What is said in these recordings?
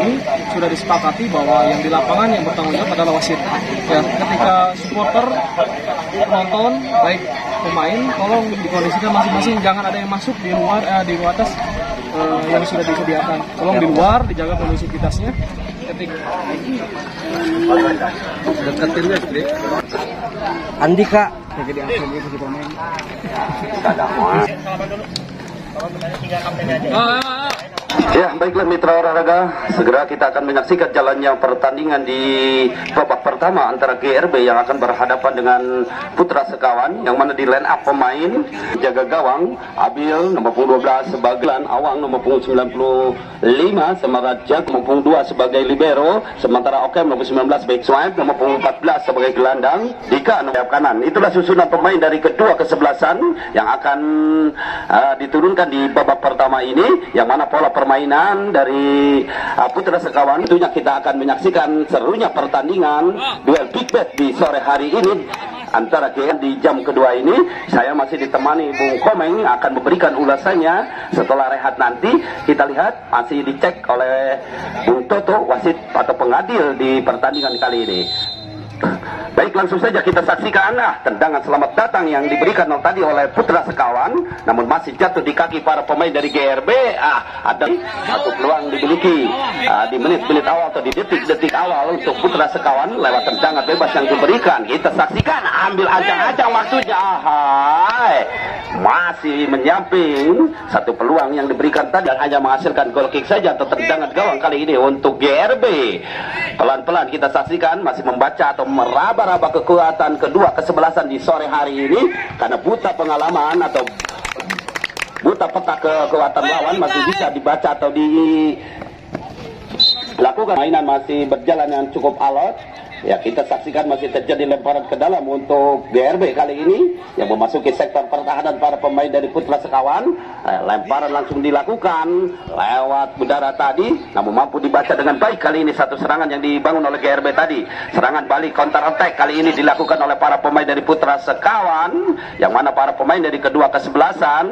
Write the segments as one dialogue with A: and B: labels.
A: ini sudah disepakati bahwa yang di lapangan yang bertanggung jawab adalah wasit. Ya, ketika supporter, penonton, baik pemain, tolong dikondisikan masing-masing, jangan ada yang masuk di luar di atas yang sudah disediakan. Tolong di luar dijaga kondusivitasnya.
B: Deketin guys, Dri. Andika.
A: Jadi langsung itu si pemain.
C: Ya, baiklah mitra olahraga, segera kita akan menyaksikan jalannya pertandingan di babak pertama antara GRB yang akan berhadapan dengan Putra Sekawan, yang mana di line up pemain jaga gawang Abil nomor 12 sebagai Awang nomor 95, Semarat Jak nomor 2 sebagai libero, sementara Okem nomor 19 back swipe, nomor 14 sebagai gelandang, Dika nomor kanan. Itulah susunan pemain dari kedua kesebelasan yang akan diturunkan di babak pertama ini, yang mana pola permainan dari Putra Sekawan tentunya kita akan menyaksikan serunya pertandingan duel big bet di sore hari ini antara GRB. Di jam kedua ini saya masih ditemani Bung Komeng akan memberikan ulasannya. Setelah rehat nanti kita lihat masih dicek oleh Bung Toto, wasit atau pengadil di pertandingan kali ini. Baik, langsung saja kita saksikan tendangan selamat datang yang diberikan tadi oleh Putra Sekawan, namun masih jatuh di kaki para pemain dari GRB. Ada satu peluang dimiliki di menit-menit awal atau di detik-detik awal untuk Putra Sekawan lewat tendangan bebas yang diberikan. Kita saksikan, ambil ancang-ancang maksudnya. Masih menyamping satu peluang yang diberikan tadi dan hanya menghasilkan goal kick saja atau tendangan gawang kali ini untuk GRB. Pelan-pelan kita saksikan, masih membaca atau meraba-raba kekuatan kedua kesebelasan di sore hari ini, karena buta pengalaman atau buta peta kekuatan lawan masih bisa dibaca atau dilakukan. Mainan masih berjalan yang cukup alot. Ya, kita saksikan masih terjadi lemparan ke dalam untuk GRB kali ini yang memasuki sektor pertahanan para pemain dari Putra Sekawan. Lemparan langsung dilakukan lewat udara tadi, namun mampu dibaca dengan baik kali ini. Satu serangan yang dibangun oleh GRB tadi, serangan balik counter attack kali ini dilakukan oleh para pemain dari Putra Sekawan, yang mana para pemain dari kedua kesebelasan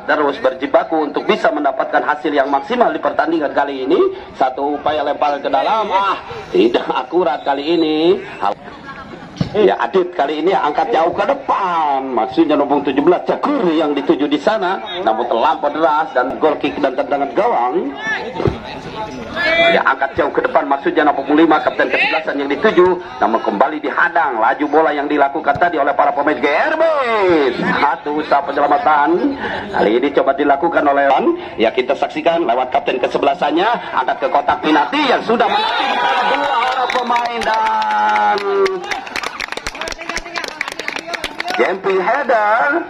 C: terus berjibaku untuk bisa mendapatkan hasil yang maksimal di pertandingan kali ini. Satu upaya lemparan ke dalam, tidak akurat kali ini. Ya, Adit kali ini angkat jauh ke depan, maksudnya nomor 17 Cakur yang dituju di sana, namun terlampau deras dan goal kick dan tendangan gawang. Ya, angkat jauh ke depan, maksudnya nomor 5 kapten kesebelasan yang dituju, namun kembali dihadang laju bola yang dilakukan tadi oleh para pemain GRB. Satu usaha penyelamatan kali ini coba dilakukan oleh ya, kita saksikan lewat kapten kesebelasannya, angkat ke kotak penalti yang sudah menanti dua orang pemain dan jumping header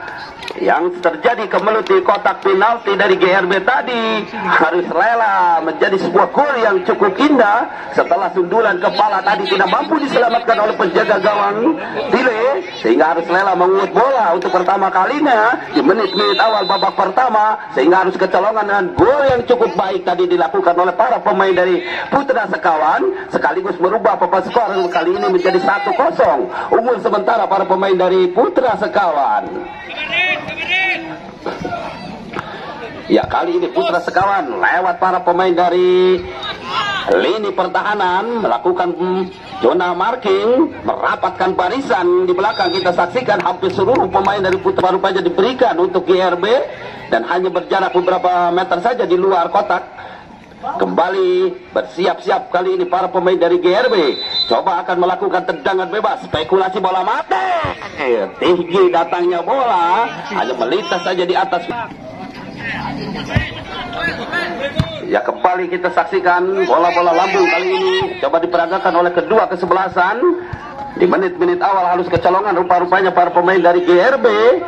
C: yang terjadi kemelut di kotak penalti dari GRB tadi harus rela menjadi sebuah gol yang cukup indah setelah sundulan kepala tadi tidak mampu diselamatkan oleh penjaga gawang Tile, sehingga harus rela mengut bola untuk pertama kalinya di menit-menit awal babak pertama, sehingga harus kecolongan dengan gol yang cukup baik tadi dilakukan oleh para pemain dari Putra Sekawan, sekaligus merubah papan skor kali ini menjadi 1-0 unggul sementara para pemain dari Putra Sekawan. Ya, kali ini Putra Sekawan lewat para pemain dari lini pertahanan melakukan zona marking, merapatkan barisan di belakang. Kita saksikan hampir seluruh pemain dari Putra baru saja diberikan untuk GRB dan hanya berjarak beberapa meter saja di luar kotak. Kembali bersiap-siap kali ini para pemain dari GRB coba akan melakukan tendangan bebas, spekulasi bola mati, tinggi datangnya bola, hanya melintas saja di atas. Ya, kembali kita saksikan bola-bola lambung kali ini coba diperagakan oleh kedua kesebelasan. Di menit-menit awal halus kecolongan, rupa-rupanya para pemain dari GRB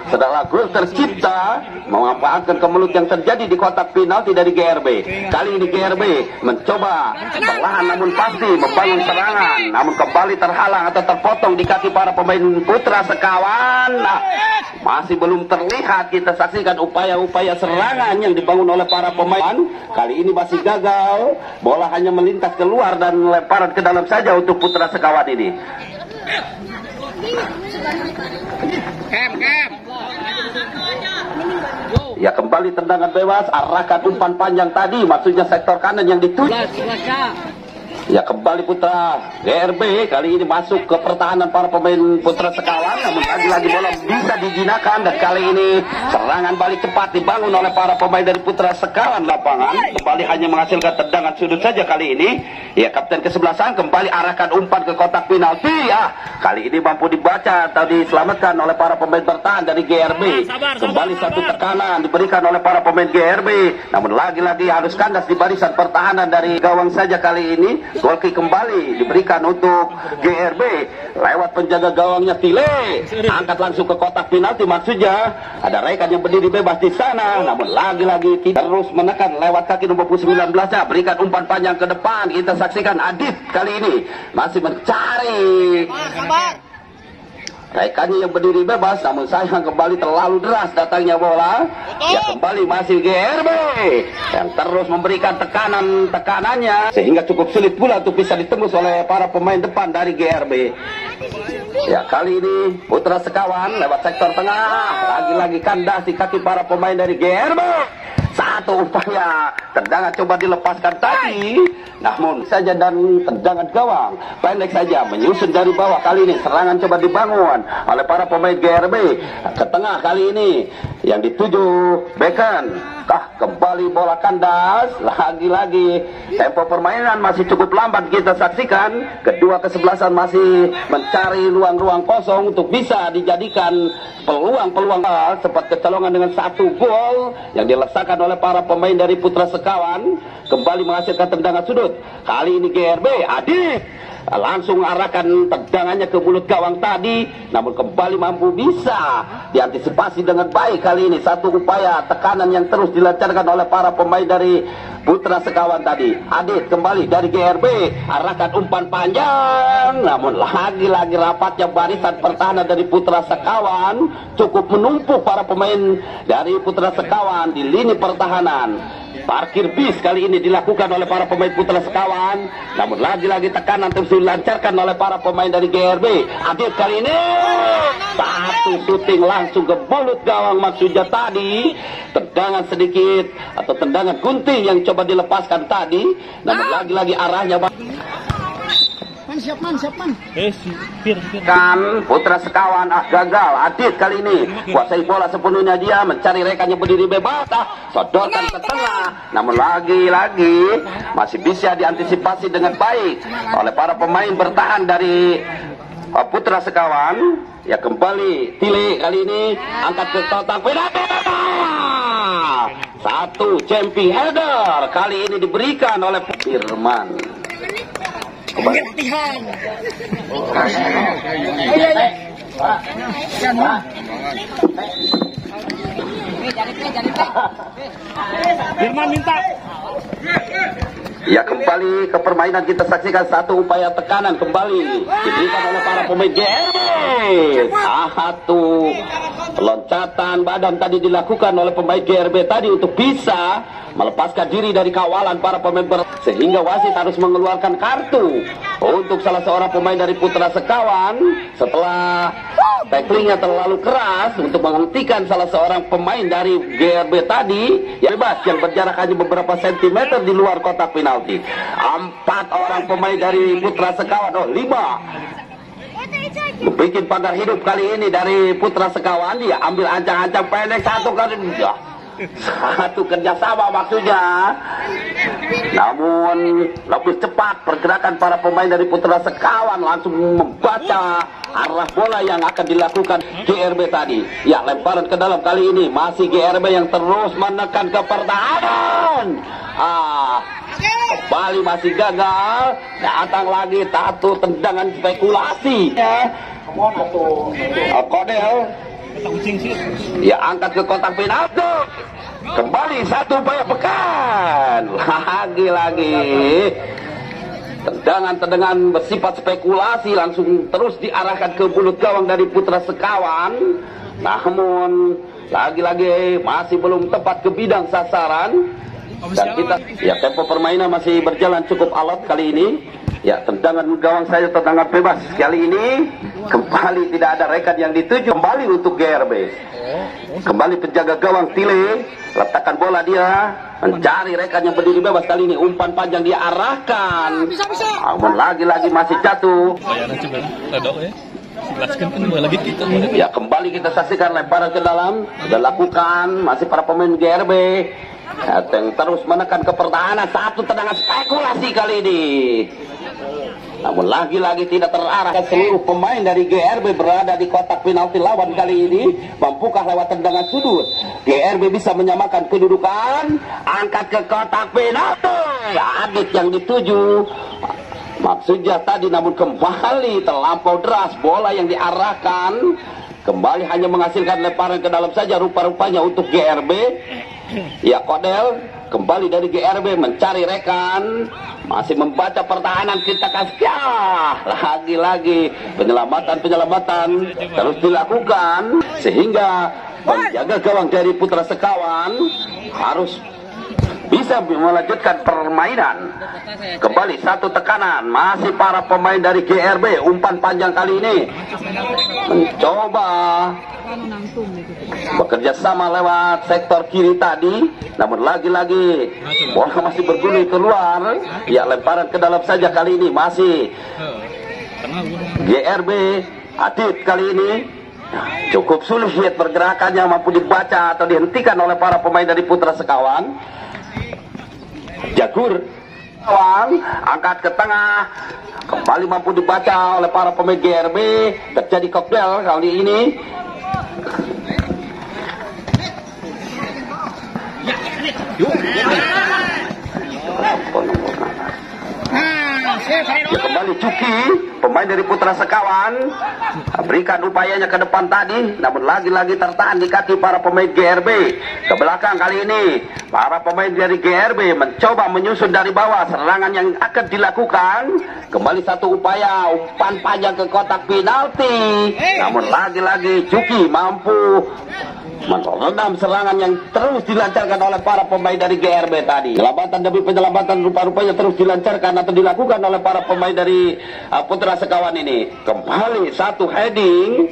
C: setelah gol tercipta memanfaatkan kemelut yang terjadi di kotak penalti dari GRB. Kali ini GRB mencoba perlahan namun pasti membangun serangan, namun kembali terhalang atau terpotong di kaki para pemain Putra Sekawan. Masih belum terlihat, kita saksikan upaya-upaya serangan yang dibangun oleh para pemain. Kali ini masih gagal, bola hanya melintas keluar dan lemparan ke dalam saja untuk Putra Sekawan ini. Ya kembali tendangan bebas, arahkan umpan panjang tadi, maksudnya sektor kanan yang dituju. Ya kembali putra GRB kali ini masuk ke pertahanan para pemain Putra Sekawan, namun lagi-lagi bola bisa dijinakan dan kali ini serangan balik cepat dibangun oleh para pemain dari Putra Sekawan. Lapangan kembali hanya menghasilkan tendangan sudut saja kali ini. Ya kapten kesebelasan kembali arahkan umpan ke kotak penalti. Ya kali ini mampu dibaca atau diselamatkan oleh para pemain bertahan dari GRB. Kembali satu tekanan diberikan oleh para pemain GRB, namun lagi-lagi harus kandas di barisan pertahanan dari gawang saja kali ini. Gol kick kembali diberikan untuk GRB lewat penjaga gawangnya Tile, angkat langsung ke kotak penalti, maksudnya ada rekan yang berdiri bebas di sana, namun lagi-lagi terus menekan lewat kaki nomor 19-nya, berikan umpan panjang ke depan. Kita saksikan Adit kali ini masih mencari rekannya yang berdiri bebas, namun sayang kembali terlalu deras datangnya bola. Ya kembali masih GRB yang terus memberikan tekanannya sehingga cukup sulit pula untuk bisa ditembus oleh para pemain depan dari GRB. Ya kali ini Putra Sekawan lewat sektor tengah, lagi-lagi kandas di kaki para pemain dari GRB. Satu upaya tendangan coba dilepaskan tadi, namun saja dan tendangan gawang pendek saja menyusun dari bawah. Kali ini serangan coba dibangun oleh para pemain GRB ke tengah, kali ini yang dituju Beken. Kembali bola kandas, lagi-lagi tempo permainan masih cukup lambat kita saksikan. Kedua kesebelasan masih mencari ruang-ruang kosong untuk bisa dijadikan peluang-peluang, sempat kecolongan dengan satu gol yang dilesakan oleh para pemain dari Putra Sekawan. Kembali menghasilkan tendangan sudut, kali ini GRB Adit langsung arahkan tendangannya ke mulut gawang tadi, namun kembali mampu bisa diantisipasi dengan baik. Kali ini satu upaya tekanan yang terus dilancarkan oleh para pemain dari Putra Sekawan tadi. Adit kembali dari GRB arahkan umpan panjang, namun lagi-lagi rapatnya barisan pertahanan dari Putra Sekawan cukup menumpuk para pemain dari Putra Sekawan di lini pertahanan. Parkir bis kali ini dilakukan oleh para pemain Putra Sekawan, namun lagi-lagi tekanan terus dilancarkan oleh para pemain dari GRB. Adit kali ini satu syuting langsung ke mulut gawang, maksudnya tadi tendangan sedikit atau tendangan gunting yang coba dilepaskan tadi, namun lagi-lagi arahnya kan Putra Sekawan gagal. Adit kali ini kuasai bola sepenuhnya, dia mencari rekannya berdiri bebas, sodorkan ke tengah, namun lagi-lagi masih bisa diantisipasi dengan baik oleh para pemain bertahan dari Putra Sekawan. Ya kembali Tile kali ini angkat ke kotak penalti, satu jumping header kali ini diberikan oleh Firman.
D: Firman minta.
C: Ya kembali ke permainan kita saksikan satu upaya tekanan kembali diberikan oleh para pemain GRB. Satu loncatan badan tadi dilakukan oleh pemain GRB tadi untuk bisa melepaskan diri dari kawalan para pemain sehingga wasit harus mengeluarkan kartu untuk salah seorang pemain dari Putra Sekawan setelah tacklingnya terlalu keras untuk menghentikan salah seorang pemain dari GRB tadi yang bebas yang berjarak hanya beberapa sentimeter di luar kotak penalti. 4 orang pemain dari Putra Sekawan, 5 bikin pagar hidup kali ini dari Putra Sekawan. Dia ambil ancang-ancang pendek satu kali, satu kerjasama maksudnya, namun lebih cepat pergerakan para pemain dari Putra Sekawan langsung membaca arah bola yang akan dilakukan GRB tadi. Ya lemparan ke dalam kali ini masih GRB yang terus menekan ke pertahanan. Kembali masih gagal, datang lagi satu tendangan spekulasi. Kodel ya angkat ke kotak penalti. Kembali satu upaya Pekan. Lagi-lagi tendangan-tendangan bersifat spekulasi langsung terus diarahkan ke mulut gawang dari Putra Sekawan. Namun lagi-lagi masih belum tepat ke bidang sasaran. Dan kita, ya tempo permainan masih berjalan cukup alot kali ini. Ya, tendangan gawang saja, tendangan bebas. Kali ini kembali tidak ada rekan yang dituju. Kembali untuk GRB. Kembali penjaga gawang Tile, letakkan bola dia, mencari rekan yang berdiri bebas. Kali ini umpan panjang dia arahkan. Namun lagi-lagi masih jatuh. Ya, kembali kita saksikan lemparan ke dalam. Sudah lakukan, masih para pemain GRB yang terus menekan ke pertahanan. Satu tendangan spekulasi kali ini, namun lagi-lagi tidak terarah. Seluruh pemain dari GRB berada di kotak penalti lawan kali ini, mampukah lewat tendangan sudut GRB bisa menyamakan kedudukan. Angkat ke kotak penalti, Adit yang dituju maksudnya tadi, namun kembali terlampau deras. Bola yang diarahkan kembali hanya menghasilkan lemparan ke dalam saja rupa-rupanya untuk GRB. Ya, Kodel kembali dari GRB mencari rekan, masih membaca pertahanan. Kita kasih, lagi-lagi penyelamatan terus dilakukan, sehingga penjaga gawang dari Putra Sekawan harus bisa melanjutkan permainan. Kembali satu tekanan, masih para pemain dari GRB. Umpan panjang kali ini mencoba bekerja sama lewat sektor kiri tadi, namun lagi-lagi bola masih berguling keluar. Ya, lemparan ke dalam saja kali ini masih GRB. Adit kali ini cukup sulit pergerakannya, mampu dibaca atau dihentikan oleh para pemain dari Putra Sekawan. Jagur angkat ke tengah, kembali mampu dibaca oleh para pemain GRB. Terjadi koktail kali ini. Ya, kembali Cuki, pemain dari Putra Sekawan, berikan upayanya ke depan tadi, namun lagi-lagi tertahan di kaki para pemain GRB. Ke belakang kali ini, para pemain dari GRB mencoba menyusun dari bawah. Serangan yang akan dilakukan, kembali satu upaya, umpan panjang ke kotak penalti, namun lagi-lagi Cuki mampu meredam serangan yang terus dilancarkan oleh para pemain dari GRB tadi. Penyelamatan demi penyelamatan rupa-rupanya terus dilancarkan atau dilakukan oleh para pemain dari Putra Sekawan ini. Kembali satu heading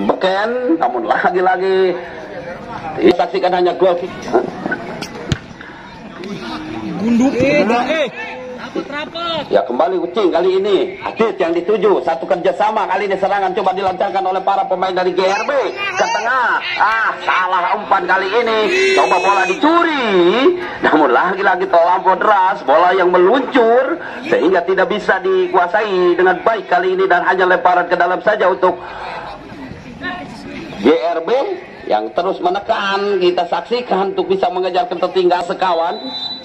C: beken, namun lagi-lagi disaksikan hanya gol. Ya, kembali kucing kali ini. Adit yang dituju, satu kerjasama kali ini. Serangan coba dilancarkan oleh para pemain dari GRB ke tengah. Salah umpan kali ini. Coba bola dicuri, namun lagi-lagi terlampau deras. Bola yang meluncur sehingga tidak bisa dikuasai dengan baik kali ini, dan hanya lemparan ke dalam saja untuk GRB yang terus menekan. Kita saksikan untuk bisa mengejar ketertinggalan Sekawan.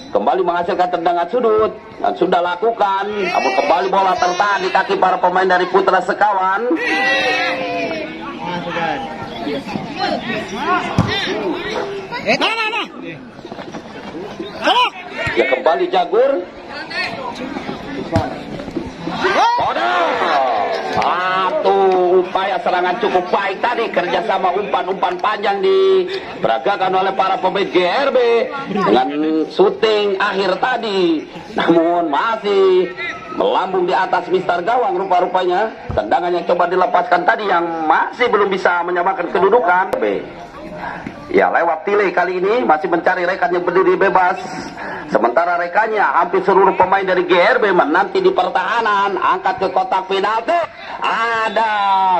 C: Kembali menghasilkan tendangan sudut dan sudah lakukan, namun kembali bola tertahan di kaki para pemain dari Putra Sekawan. Ya, kembali Jagur. Satu upaya serangan cukup baik tadi, kerjasama umpan-umpan panjang diperagakan oleh para pemain GRB dengan syuting akhir tadi, namun masih melambung di atas Mister Gawang rupa-rupanya. Tendangan yang coba dilepaskan tadi yang masih belum bisa menyamakan kedudukan. Ya, lewat Tile kali ini masih mencari rekan yang berdiri bebas. Sementara rekannya hampir seluruh pemain dari GRB menanti di pertahanan. Angkat ke kotak penalti. Ada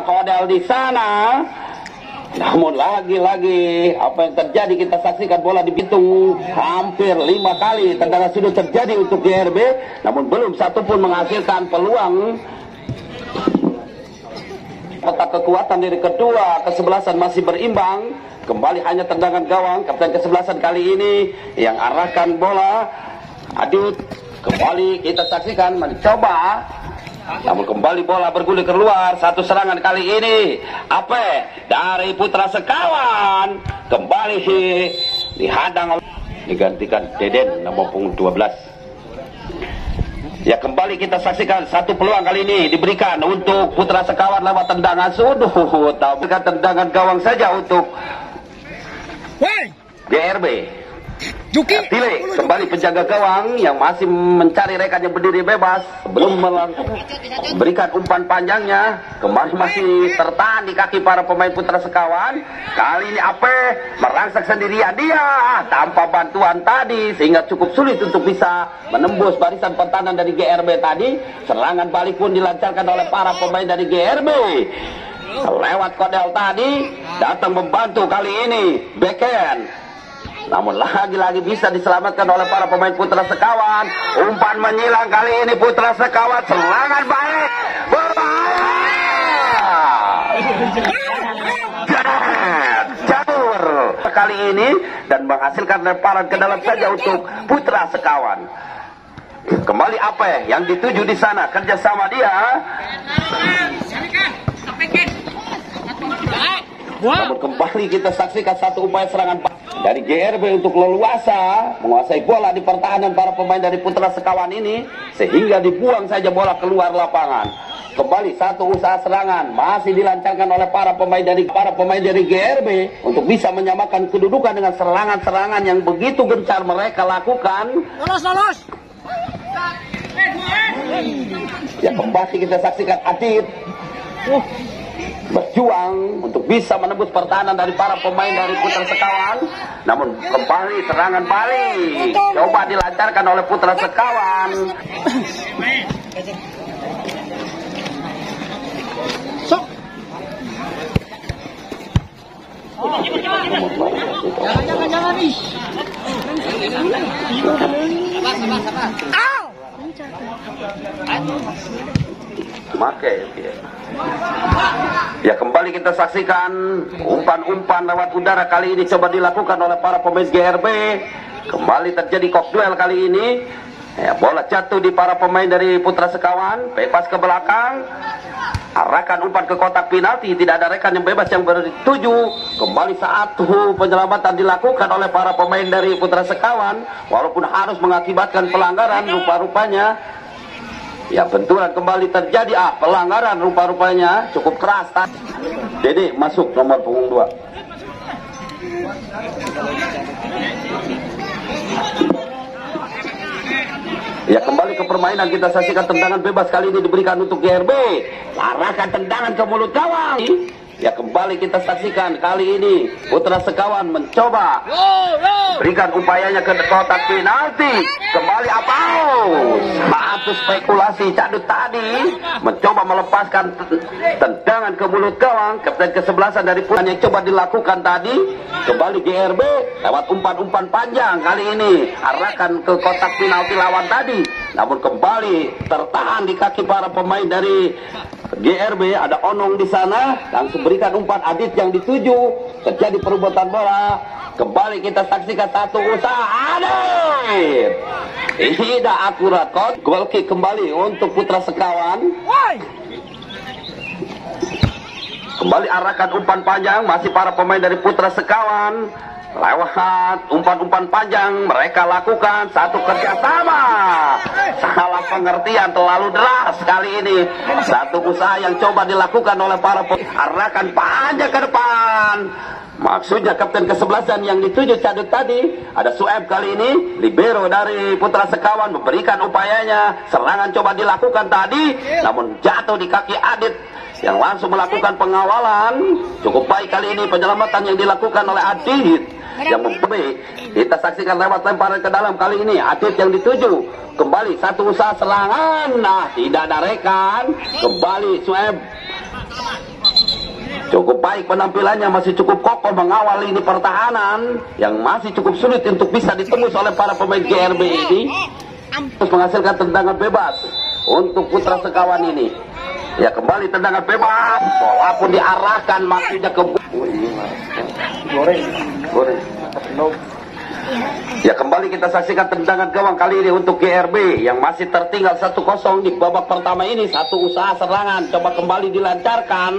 C: Kodel di sana. Namun lagi-lagi apa yang terjadi, kita saksikan bola di pintu hampir 5 kali tendangan sudut terjadi untuk GRB, namun belum satu pun menghasilkan peluang. Kotak kekuatan dari kedua kesebelasan masih berimbang. Kembali hanya tendangan gawang kapten kesebelasan kali ini yang arahkan bola. Adit kembali kita saksikan mencoba, namun kembali bola bergulir keluar. Satu serangan kali ini Ape dari Putra Sekawan kembali dihadang, digantikan Deden nomor punggung 12. Ya, kembali kita saksikan satu peluang kali ini diberikan untuk Putra Sekawan lewat tendangan sudut. Tendangan gawang saja untuk GRB. Tile kembali penjaga gawang yang masih mencari rekan yang berdiri bebas belum memberikan umpan panjangnya. Kembali masih tertahan di kaki para pemain Putra Sekawan. Kali ini Ape merangsek sendirian dia tanpa bantuan tadi sehingga cukup sulit untuk bisa menembus barisan pertahanan dari GRB tadi. Serangan balik pun dilancarkan oleh para pemain dari GRB. Lewat Kodel tadi datang membantu kali ini backhand. Namun lagi-lagi bisa diselamatkan oleh para pemain Putra Sekawan. Umpan menyilang kali ini Putra Sekawan. Serangan balik. Jatuh kali ini dan menghasilkan lemparan ke dalam saja untuk Putra Sekawan. Kembali Ape yang dituju di sana, kerjasama dia. Namun kembali kita saksikan satu upaya serangan dari GRB untuk leluasa menguasai bola di pertahanan para pemain dari Putra Sekawan ini sehingga dibuang saja bola keluar lapangan. Kembali satu usaha serangan masih dilancarkan oleh para pemain dari GRB untuk bisa menyamakan kedudukan dengan serangan-serangan yang begitu gencar mereka lakukan. Lolos. Ya kembali kita saksikan Adit berjuang untuk bisa menembus pertahanan dari para pemain dari Putra Sekawan. Namun kembali serangan balik coba dilancarkan oleh Putra Sekawan.
E: Jangan nih.
C: Ya kembali kita saksikan umpan-umpan lewat udara kali ini coba dilakukan oleh para pemain GRB. Kembali terjadi kok duel kali ini. Ya, bola jatuh di para pemain dari Putra Sekawan, bebas ke belakang. Arahkan umpan ke kotak penalti, tidak ada rekan yang bebas yang bertuju. Kembali satu penyelamatan dilakukan oleh para pemain dari Putra Sekawan, walaupun harus mengakibatkan pelanggaran rupa-rupanya. Ya benturan kembali terjadi, pelanggaran rupa-rupanya cukup keras. Dede masuk nomor punggung 2. Ya kembali ke permainan kita saksikan tendangan bebas kali ini diberikan untuk GRB. Arahkan tendangan ke mulut gawang. Ya kembali kita saksikan kali ini Putra Sekawan mencoba berikan upayanya ke kotak penalti. Kembali Apaus. Satu spekulasi Cadut tadi mencoba melepaskan tendangan ke mulut gawang. Kapten ke-11 dari Putra yang coba dilakukan tadi. Kembali GRB lewat umpan-umpan panjang kali ini arahkan ke kotak penalti lawan tadi. Namun kembali tertahan di kaki para pemain dari GRB. Ada Onong di sana langsung berikan umpan Adit yang dituju. Terjadi perebutan bola. Kembali kita saksikan satu usaha Adit. Tidak akurat. Goal kick kembali untuk Putra Sekawan. Kembali arahkan umpan panjang. Masih para pemain dari Putra Sekawan. Lewat umpan-umpan panjang mereka lakukan satu kerjasama. Salah pengertian terlalu deras kali ini. Satu usaha yang coba dilakukan oleh para arahkan panjang ke depan. Maksudnya kapten ke-11 yang dituju Cadut tadi. Ada Sueb kali ini, libero dari Putra Sekawan memberikan upayanya. Serangan coba dilakukan tadi, namun jatuh di kaki Adit yang langsung melakukan pengawalan. Cukup baik kali ini penyelamatan yang dilakukan oleh Adit yang memberi. Kita saksikan lewat lemparan ke dalam kali ini Adit yang dituju. Kembali satu usaha serangan. Nah, tidak ada rekan. Kembali Sueb. Cukup baik penampilannya, masih cukup kokoh mengawal ini pertahanan yang masih cukup sulit untuk bisa ditembus oleh para pemain GRB ini. Terus menghasilkan tendangan bebas untuk Putra Sekawan ini. Ya kembali tendangan bebas, bola pun diarahkan maksudnya ke goreng. Ya kembali kita saksikan tendangan gawang kali ini untuk GRB yang masih tertinggal 1-0 di babak pertama ini. Satu usaha serangan coba kembali dilancarkan.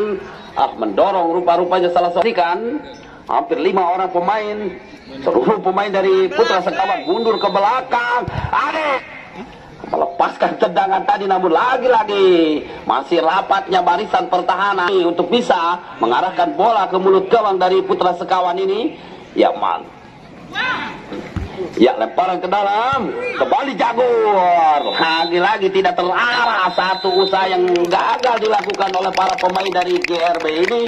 C: Mendorong rupa-rupanya salah satu kan. Hampir 5 orang pemain, seluruh pemain dari Putra Sekawan mundur ke belakang. Adit melepaskan tendangan tadi, namun lagi-lagi masih rapatnya barisan pertahanan untuk bisa mengarahkan bola ke mulut gawang dari Putra Sekawan ini. Ya man. Ya, lemparan ke dalam, kembali Jagur. Lagi-lagi tidak terarah, satu usaha yang gagal dilakukan oleh para pemain dari GRB ini.